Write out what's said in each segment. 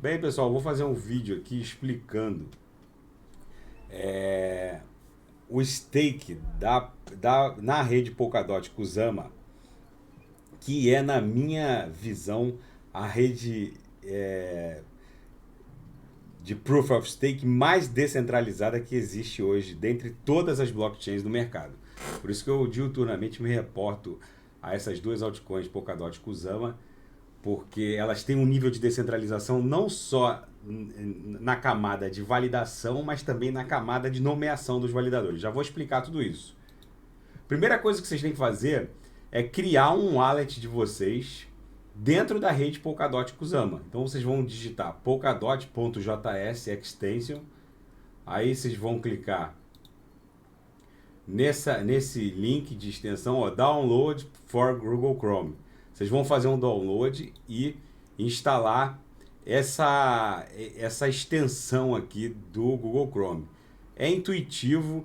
Bem, pessoal, vou fazer um vídeo aqui explicando o stake na rede Polkadot Kusama, que é, na minha visão, a rede de Proof of Stake mais descentralizada que existe hoje, dentre todas as blockchains do mercado. Por isso que eu diuturnamente me reporto a essas duas altcoins, Polkadot e Kusama, porque elas têm um nível de descentralização não só na camada de validação, mas também na camada de nomeação dos validadores. Já vou explicar tudo isso. Primeira coisa que vocês têm que fazer é criar um wallet de vocês dentro da rede Polkadot Kusama. Então vocês vão digitar polkadot.js extension, aí vocês vão clicar nesse link de extensão, ó, download for Google Chrome. Vocês vão fazer um download e instalar essa extensão aqui do Google Chrome. É intuitivo,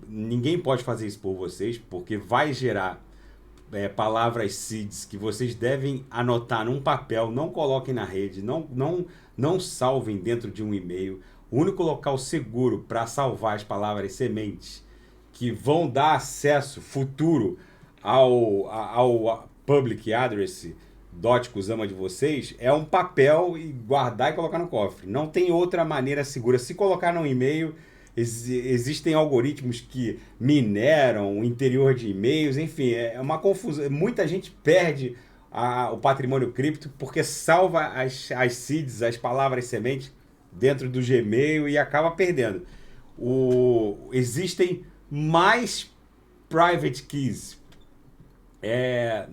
ninguém pode fazer isso por vocês, porque vai gerar palavras seeds que vocês devem anotar num papel, não coloquem na rede, não salvem dentro de um e-mail. O único local seguro para salvar as palavras sementes que vão dar acesso futuro ao public address .kusama de vocês é um papel e guardar e colocar no cofre. Não tem outra maneira segura. Se colocar num e-mail, existem algoritmos que mineram o interior de e-mails, enfim, é uma confusão. Muita gente perde o patrimônio cripto porque salva as seeds, as palavras sementes dentro do Gmail e acaba perdendo. Existem mais private keys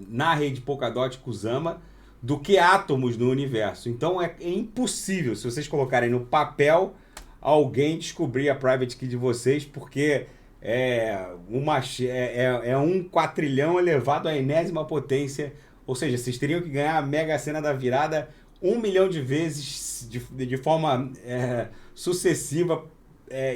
na rede Polkadot Kusama do que átomos no universo. Então é impossível, se vocês colocarem no papel, alguém descobrir a private key de vocês, porque é um quatrilhão elevado à enésima potência. Ou seja, vocês teriam que ganhar a Mega Sena da virada 1 milhão de vezes de forma sucessiva,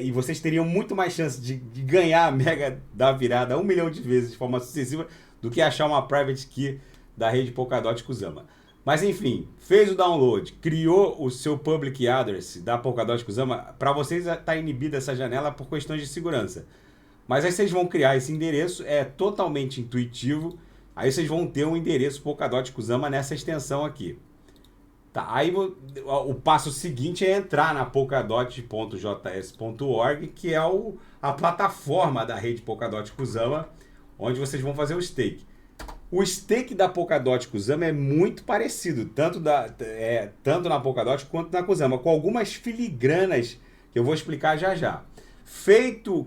e vocês teriam muito mais chance de ganhar a Mega da virada 1 milhão de vezes de forma sucessiva do que achar uma private key da rede Polkadot Kusama. Mas enfim, fez o download, criou o seu public address da Polkadot Kusama, para vocês está inibida essa janela por questões de segurança. Mas aí vocês vão criar esse endereço, é totalmente intuitivo, aí vocês vão ter um endereço Polkadot Kusama nessa extensão aqui. Tá, aí o passo seguinte é entrar na polkadot.js.org, que é a plataforma da rede Polkadot Kusama, onde vocês vão fazer o stake. O stake da Polkadot Kusama é muito parecido, tanto na Polkadot quanto na Kusama, com algumas filigranas que eu vou explicar já já.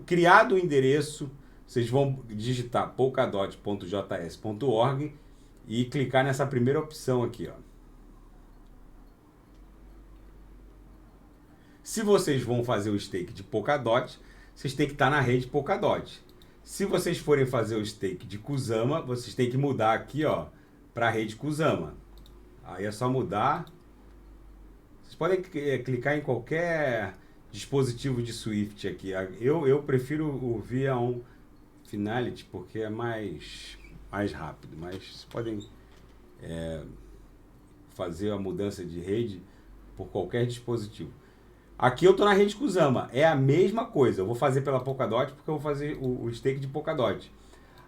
Criado o endereço, vocês vão digitar polkadot.js.org e clicar nessa primeira opção aqui, ó. Se vocês vão fazer o stake de Polkadot, vocês têm que estar na rede Polkadot. Se vocês forem fazer o stake de Kusama, vocês têm que mudar aqui, ó, para a rede Kusama. Aí é só mudar. Vocês podem clicar em qualquer dispositivo de Swift aqui. Eu prefiro o V1 Finality porque é mais rápido, mas vocês podem fazer a mudança de rede por qualquer dispositivo. Aqui eu estou na rede Kusama, é a mesma coisa. Eu vou fazer pela Polkadot porque eu vou fazer o stake de Polkadot.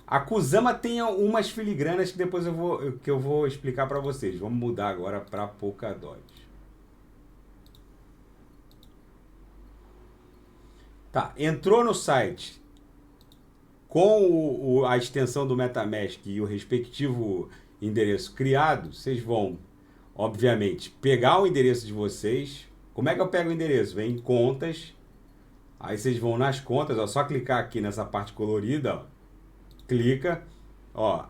A Kusama tem umas filigranas que depois eu vou explicar para vocês. Vamos mudar agora para Polkadot. Tá, entrou no site com a extensão do MetaMask e o respectivo endereço criado, vocês vão, obviamente, pegar o endereço de vocês. Como é que eu pego o endereço? Vem em contas, aí vocês vão nas contas, ó, só clicar aqui nessa parte colorida, ó, clica, ó,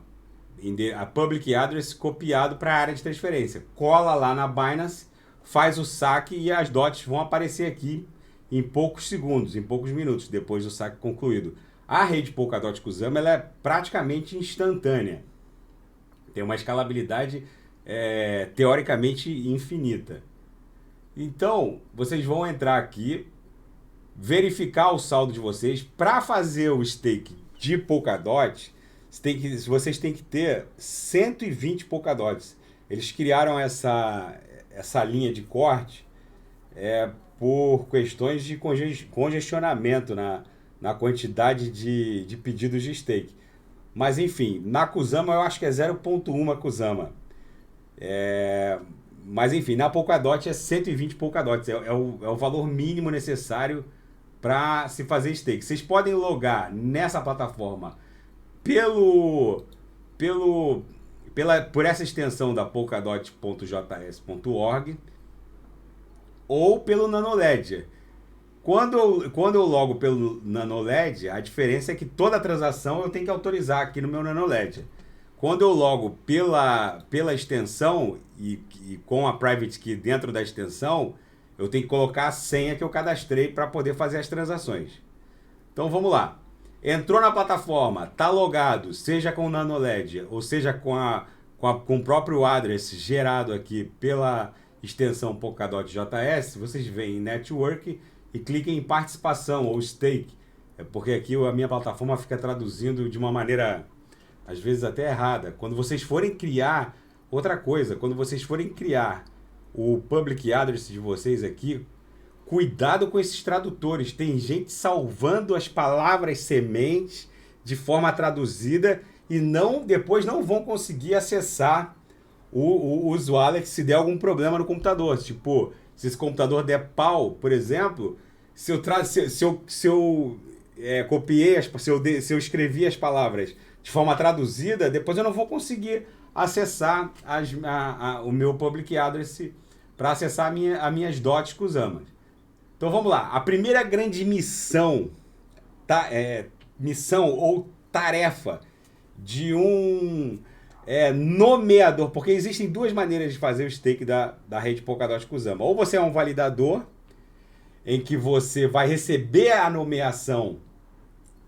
a public address copiado para a área de transferência, cola lá na Binance, faz o saque e as dots vão aparecer aqui em poucos segundos, em poucos minutos depois do saque concluído. A rede Polkadot Kusama ela é praticamente instantânea, tem uma escalabilidade teoricamente infinita. Então, vocês vão entrar aqui, verificar o saldo de vocês. Para fazer o stake de Polkadot, vocês têm que ter 120 Polkadots. eles criaram essa linha de corte por questões de congestionamento na quantidade de pedidos de stake. Mas enfim, na Kusama eu acho que é 0.1 Kusama. Mas enfim, na Polkadot é 120 Polkadots. É o valor mínimo necessário para se fazer stake. Vocês podem logar nessa plataforma por essa extensão da polkadot.js.org ou pelo NanoLedger. Quando eu logo pelo NanoLedger, a diferença é que toda transação eu tenho que autorizar aqui no meu NanoLedger. Quando eu logo pela extensão e com a private key dentro da extensão, eu tenho que colocar a senha que eu cadastrei para poder fazer as transações. Então vamos lá. Entrou na plataforma, está logado, seja com o NanoLedger ou seja com o próprio address gerado aqui pela extensão Polkadot JS, vocês vêm em Network e cliquem em participação ou stake. Porque aqui a minha plataforma fica traduzindo de uma maneira, às vezes até errada. Quando vocês forem criar, outra coisa, quando vocês forem criar o public address de vocês aqui, cuidado com esses tradutores. Tem gente salvando as palavras sementes de forma traduzida e depois não vão conseguir acessar o usuário se der algum problema no computador. Tipo, se esse computador der pau, por exemplo, se eu copiei, se eu escrevi as palavras de forma traduzida, depois eu não vou conseguir acessar o meu public address para acessar as minhas dots Kusamas. Então vamos lá. A primeira grande missão, missão ou tarefa de um nomeador, porque existem duas maneiras de fazer o stake da rede Polkadot Kusama. Ou você é um validador, em que você vai receber a nomeação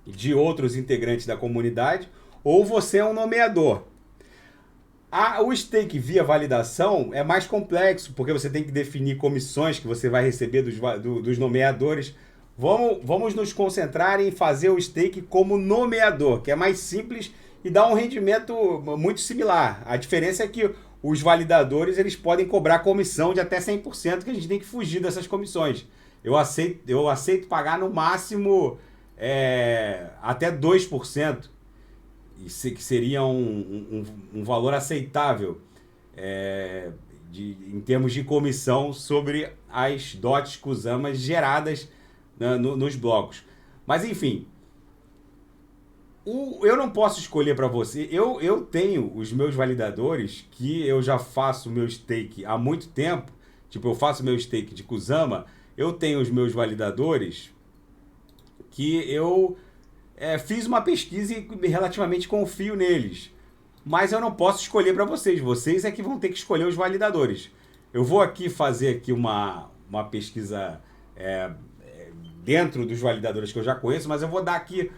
de outros integrantes da comunidade, ou você é um nomeador. O stake via validação é mais complexo, porque você tem que definir comissões que você vai receber dos nomeadores. Vamos nos concentrar em fazer o stake como nomeador, que é mais simples e dá um rendimento muito similar. A diferença é que os validadores eles podem cobrar comissão de até 100%, que a gente tem que fugir dessas comissões. Eu aceito pagar no máximo até 2%. Que seria um valor aceitável em termos de comissão sobre as dots Kusamas geradas nos blocos. Mas enfim, eu não posso escolher para você. Eu tenho os meus validadores que eu já faço meu stake há muito tempo. Tipo, eu faço meu stake de Kusama. Eu tenho os meus validadores que eu fiz uma pesquisa e relativamente confio neles. Mas eu não posso escolher para vocês. Vocês é que vão ter que escolher os validadores. Eu vou aqui fazer aqui uma pesquisa dentro dos validadores que eu já conheço, mas eu vou dar aqui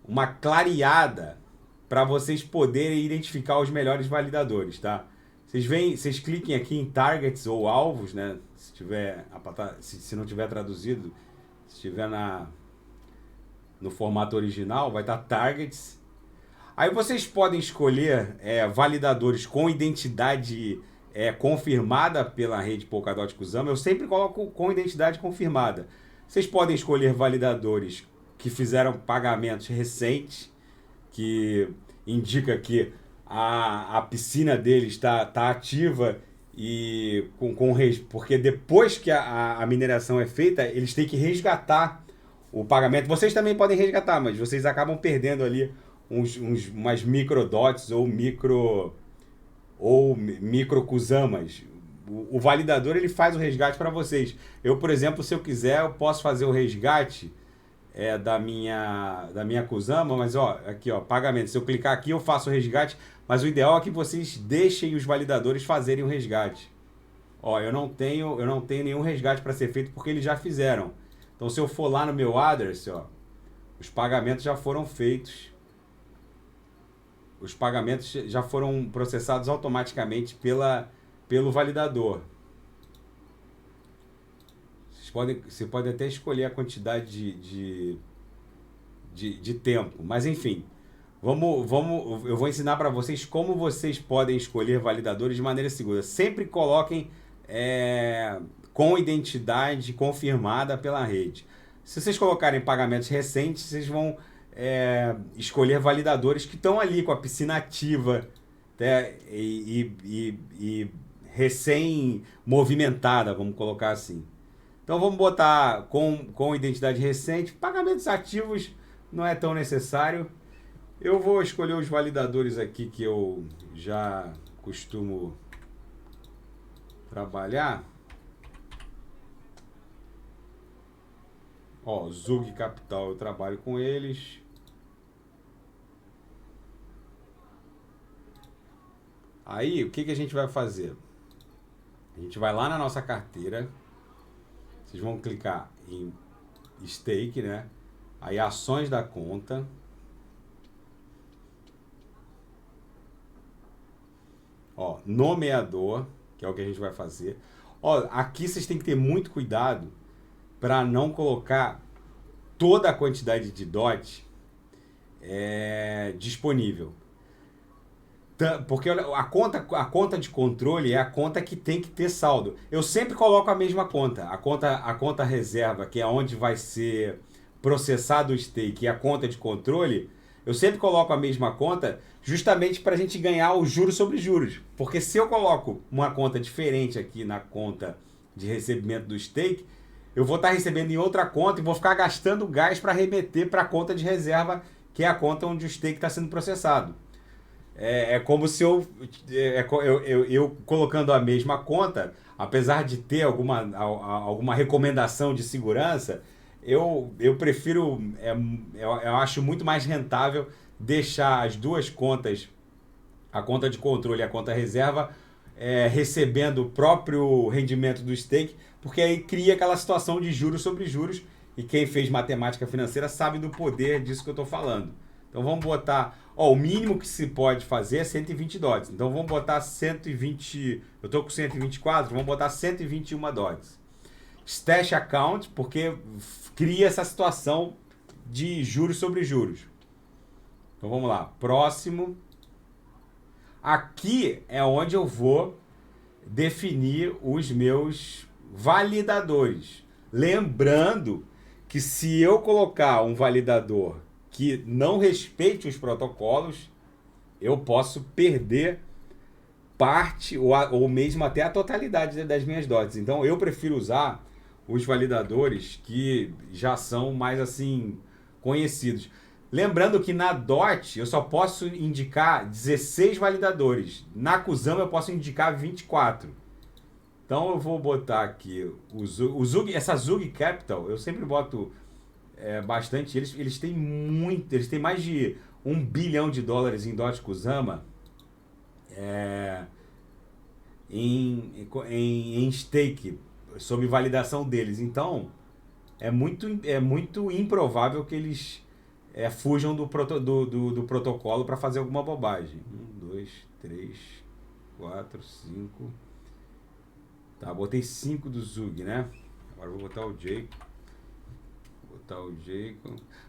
uma clareada para vocês poderem identificar os melhores validadores, tá? Vocês cliquem aqui em targets ou alvos, né? Se não tiver traduzido, se estiver no formato original, vai estar targets. Aí vocês podem escolher validadores com identidade confirmada pela rede Polkadot Kusama. Eu sempre coloco com identidade confirmada. Vocês podem escolher validadores que fizeram pagamentos recentes, que indica que a piscina deles está ativa e porque depois que a mineração é feita, eles têm que resgatar o pagamento. Vocês também podem resgatar, mas vocês acabam perdendo ali umas microdots ou micro Kusamas. O validador ele faz o resgate para vocês. Eu, por exemplo, se eu quiser, eu posso fazer o resgate da minha Kusama, mas aqui pagamento. Se eu clicar aqui, eu faço o resgate, mas o ideal é que vocês deixem os validadores fazerem o resgate. Eu não tenho nenhum resgate para ser feito porque eles já fizeram. Então, se eu for lá no meu address, os pagamentos já foram feitos. Os pagamentos já foram processados automaticamente pelo validador. Você pode até escolher a quantidade de tempo. Mas, enfim, eu vou ensinar para vocês como vocês podem escolher validadores de maneira segura. Sempre coloquem com identidade confirmada pela rede. Se vocês colocarem pagamentos recentes, vocês vão escolher validadores que estão ali com a piscina ativa, né, e recém-movimentada, vamos colocar assim. Então vamos botar com identidade recente. Pagamentos ativos não é tão necessário. Eu vou escolher os validadores aqui que eu já costumo trabalhar. Ó, Zug Capital, eu trabalho com eles. Aí, o que que a gente vai fazer? A gente vai lá na nossa carteira. Vocês vão clicar em Stake, né? Aí, ações da conta. Ó, nomeador, que é o que a gente vai fazer. Ó, aqui vocês têm que ter muito cuidado para não colocar toda a quantidade de DOT disponível. Porque a conta de controle é a conta que tem que ter saldo. Eu sempre coloco a mesma conta. A conta reserva, que é onde vai ser processado o stake, e a conta de controle, eu sempre coloco a mesma conta justamente para a gente ganhar os juros sobre juros. Porque se eu coloco uma conta diferente aqui na conta de recebimento do stake, eu vou estar recebendo em outra conta e vou ficar gastando gás para remeter para a conta de reserva, que é a conta onde o stake está sendo processado. É como se eu colocando a mesma conta, apesar de ter alguma recomendação de segurança, eu prefiro, eu acho muito mais rentável deixar as duas contas, a conta de controle e a conta reserva, recebendo o próprio rendimento do stake, porque aí cria aquela situação de juros sobre juros, e quem fez matemática financeira sabe do poder disso que eu estou falando. Então vamos botar, ó, o mínimo que se pode fazer é 120 DOTs. Então vamos botar 120, eu estou com 124, vamos botar 121 DOTs. Stash account, porque cria essa situação de juros sobre juros. Então vamos lá, próximo. Aqui é onde eu vou definir os meus validadores. Lembrando que se eu colocar um validador que não respeite os protocolos, eu posso perder parte ou mesmo até a totalidade das minhas DOTs. Então eu prefiro usar os validadores que já são mais assim conhecidos. Lembrando que na DOT eu só posso indicar 16 validadores. Na Kusama eu posso indicar 24. Então eu vou botar aqui o Zug, essa Zug Capital, eu sempre boto bastante. Eles têm muito, eles têm mais de $1 bilhão em DOT Kusama em stake, sob validação deles. Então é muito improvável que eles fujam do protocolo para fazer alguma bobagem. 1, 2, 3, 4, 5. Tá, botei 5 do Zug, né? Agora vou botar o Jacob.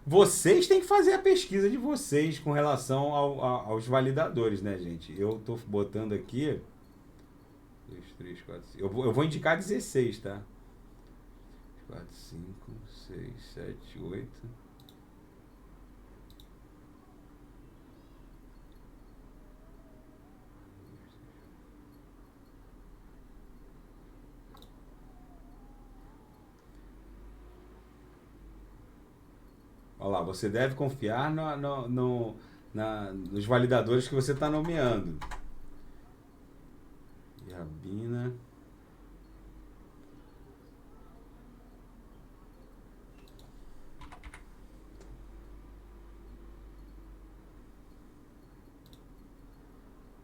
Vocês têm que fazer a pesquisa de vocês com relação aos validadores, né, gente? Eu tô botando aqui 2, 3, 4, 5. Eu vou indicar 16, tá? 4, 5, 6, 7, 8. Olha lá, você deve confiar nos validadores que você está nomeando. Rabina.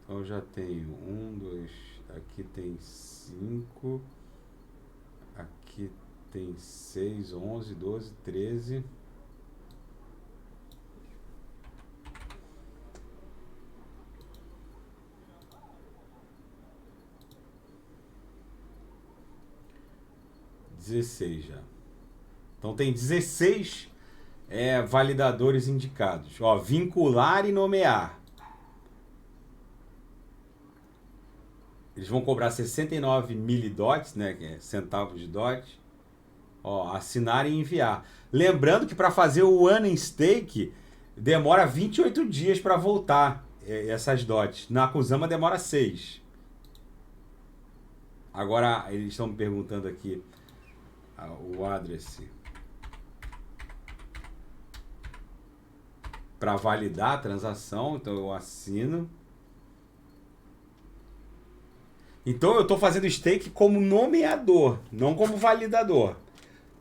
Então já tenho 1, 2, aqui tem 5, aqui tem 6, 11, 12, 13. Já. Então tem 16 validadores indicados. Ó, vincular e nomear. Eles vão cobrar 69 milidots, né, que é centavos de dot. Ó, assinar e enviar. Lembrando que para fazer o unstake demora 28 dias para voltar essas dots. Na Kusama demora 6. Agora eles estão me perguntando aqui o address para validar a transação, então eu assino. Então eu estou fazendo stake como nomeador, não como validador.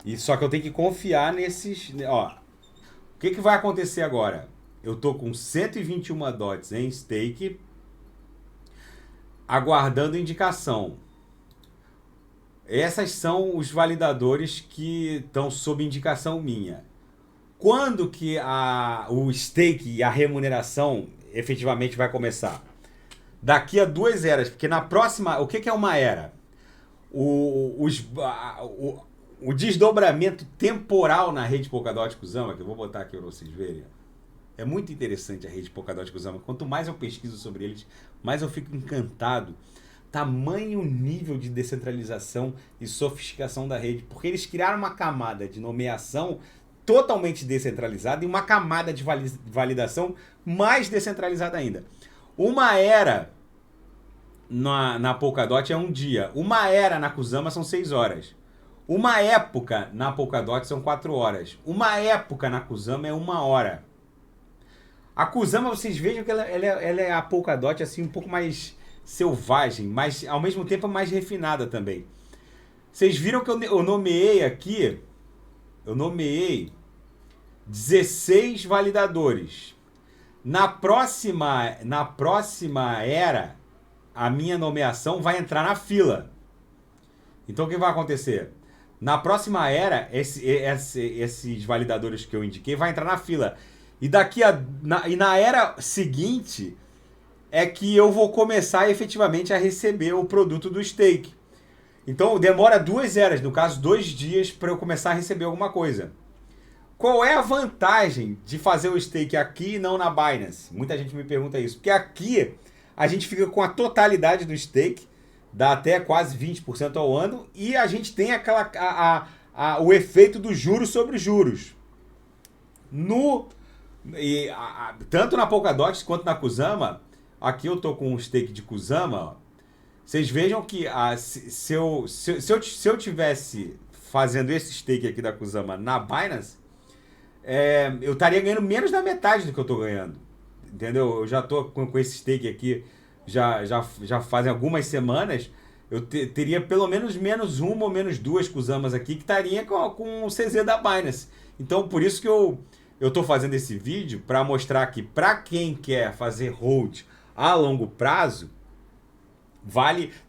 E só que eu tenho que confiar nesses... Ó, o que vai acontecer agora? Eu estou com 121 dots em stake, aguardando indicação. Essas são os validadores que estão sob indicação minha. Quando que o stake e a remuneração efetivamente vai começar? Daqui a 2 eras, porque na próxima... O que é uma era? O desdobramento temporal na rede Polkadot Kusama, que eu vou botar aqui para vocês verem. É muito interessante a rede Polkadot Kusama. Quanto mais eu pesquiso sobre eles, mais eu fico encantado. Tamanho nível de descentralização e sofisticação da rede. Porque eles criaram uma camada de nomeação totalmente descentralizada e uma camada de validação mais descentralizada ainda. Uma era na Polkadot é um dia. Uma era na Kusama são 6 horas. Uma época na Polkadot são 4 horas. Uma época na Kusama é 1 hora. A Kusama, vocês vejam que ela é a Polkadot assim, um pouco mais selvagem, mas ao mesmo tempo mais refinada também. Vocês viram que eu nomeei aqui, eu nomeei 16 validadores. Na próxima era, a minha nomeação vai entrar na fila. Então o que vai acontecer? Na próxima era, esses validadores que eu indiquei vai entrar na fila. E na era seguinte é que eu vou começar efetivamente a receber o produto do stake. Então demora 2 eras, no caso 2 dias, para eu começar a receber alguma coisa. Qual é a vantagem de fazer o stake aqui e não na Binance? Muita gente me pergunta isso. Porque aqui a gente fica com a totalidade do stake, dá até quase 20% ao ano, e a gente tem o efeito dos juros sobre juros. Tanto na Polkadot quanto na Kusama, aqui eu estou com um stake de Kusama, ó, vocês vejam que se eu tivesse fazendo esse stake aqui da Kusama na Binance, eu estaria ganhando menos da metade do que eu estou ganhando. Entendeu? Eu já estou com esse stake aqui já fazem algumas semanas. Eu teria pelo menos uma ou menos 2 Kusamas aqui que estaria com o CZ da Binance. Então por isso que eu estou fazendo esse vídeo para mostrar que para quem quer fazer hold a longo prazo,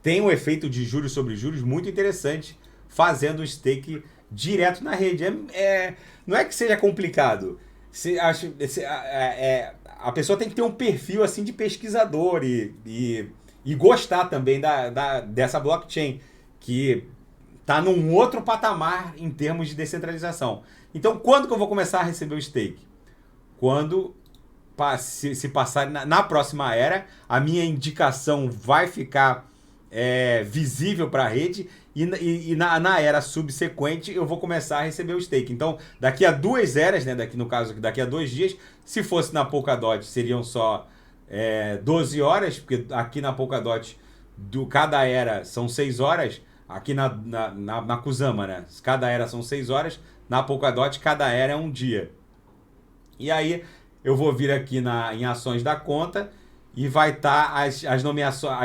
tem um efeito de juros sobre juros muito interessante fazendo o stake direto na rede. Não é que seja complicado. A pessoa tem que ter um perfil assim de pesquisador e gostar também dessa blockchain, que está num outro patamar em termos de descentralização. Então, quando que eu vou começar a receber o stake? Quando se passar na próxima era, a minha indicação vai ficar visível para a rede e na era subsequente eu vou começar a receber o stake. Então, daqui a 2 eras, né, daqui a 2 dias, se fosse na Polkadot seriam só 12 horas, porque aqui na Polkadot cada era são 6 horas, aqui na Kusama, né, cada era são 6 horas, na Polkadot cada era é um dia. E aí eu vou vir aqui em ações da conta e vai estar as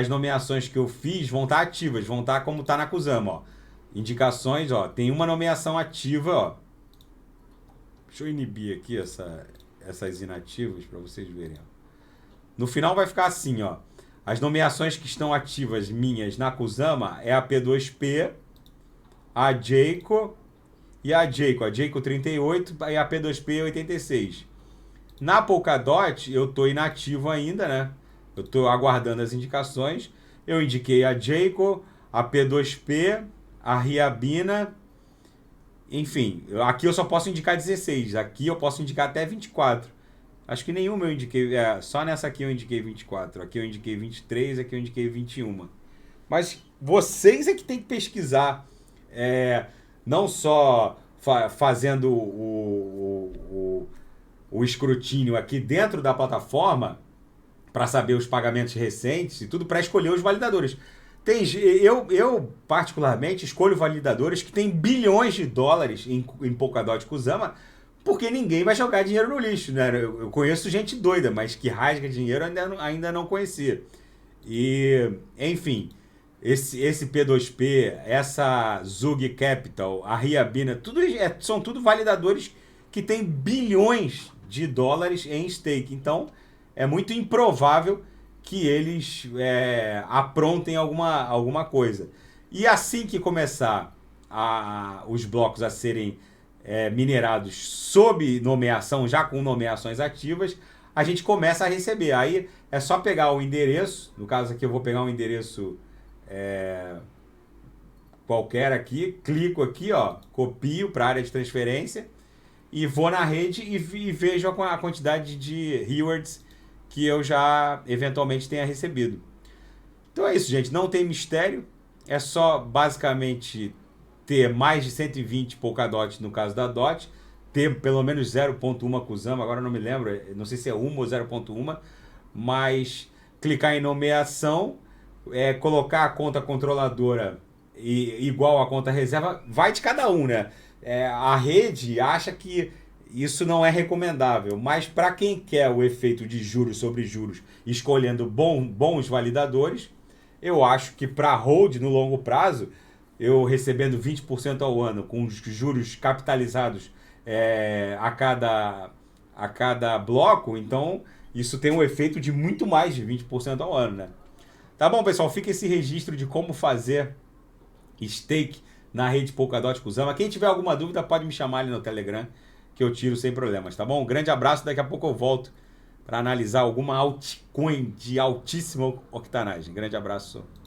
nomeações que eu fiz vão estar ativas, vão estar como está na Kusama, ó. Indicações, ó, tem uma nomeação ativa, ó. Deixa eu inibir aqui essas inativas para vocês verem, ó. No final vai ficar assim, ó. As nomeações que estão ativas minhas na Kusama é a P2P, a Jayco e a Jayco 38 e a P2P 86. Na Polkadot eu estou inativo ainda, né? Eu estou aguardando as indicações. Eu indiquei a Jayco, a P2P, a Riabina enfim, aqui eu só posso indicar 16. Aqui eu posso indicar até 24. Acho que nenhuma eu indiquei. Só nessa aqui eu indiquei 24. Aqui eu indiquei 23, aqui eu indiquei 21. Mas vocês é que tem que pesquisar. Não só fazendo o escrutínio aqui dentro da plataforma para saber os pagamentos recentes e tudo, para escolher os validadores. Eu, particularmente, escolho validadores que têm bilhões de dólares em Polkadot Kusama, porque ninguém vai jogar dinheiro no lixo, né? Eu conheço gente doida, mas que rasga dinheiro ainda não conhecia. E, enfim, esse P2P, essa Zug Capital, a Riabina, são tudo validadores que têm bilhões de dólares em stake. Então, é muito improvável que eles aprontem alguma coisa. E assim que começar os blocos a serem minerados sob nomeação, já com nomeações ativas, a gente começa a receber. Aí é só pegar o endereço, no caso aqui eu vou pegar um endereço qualquer aqui, clico aqui, ó, copio para a área de transferência e vou na rede e vejo a quantidade de rewards que eu já eventualmente tenha recebido. Então é isso, gente. Não tem mistério. É só basicamente ter mais de 120 Polkadot no caso da DOT, ter pelo menos 0.1 Kusama, agora não me lembro, não sei se é 1 ou 0.1, mas clicar em nomeação, colocar a conta controladora igual a conta reserva, vai de cada um, né? A rede acha que isso não é recomendável, mas para quem quer o efeito de juros sobre juros, escolhendo bons validadores, eu acho que para hold no longo prazo, eu recebendo 20% ao ano, com os juros capitalizados a cada bloco, então isso tem um efeito de muito mais de 20% ao ano, né? Tá bom, pessoal? Fica esse registro de como fazer stake na rede Polkadot Kusama. Quem tiver alguma dúvida pode me chamar ali no Telegram, que eu tiro sem problemas, tá bom? Um grande abraço, daqui a pouco eu volto para analisar alguma altcoin de altíssima octanagem. Grande abraço.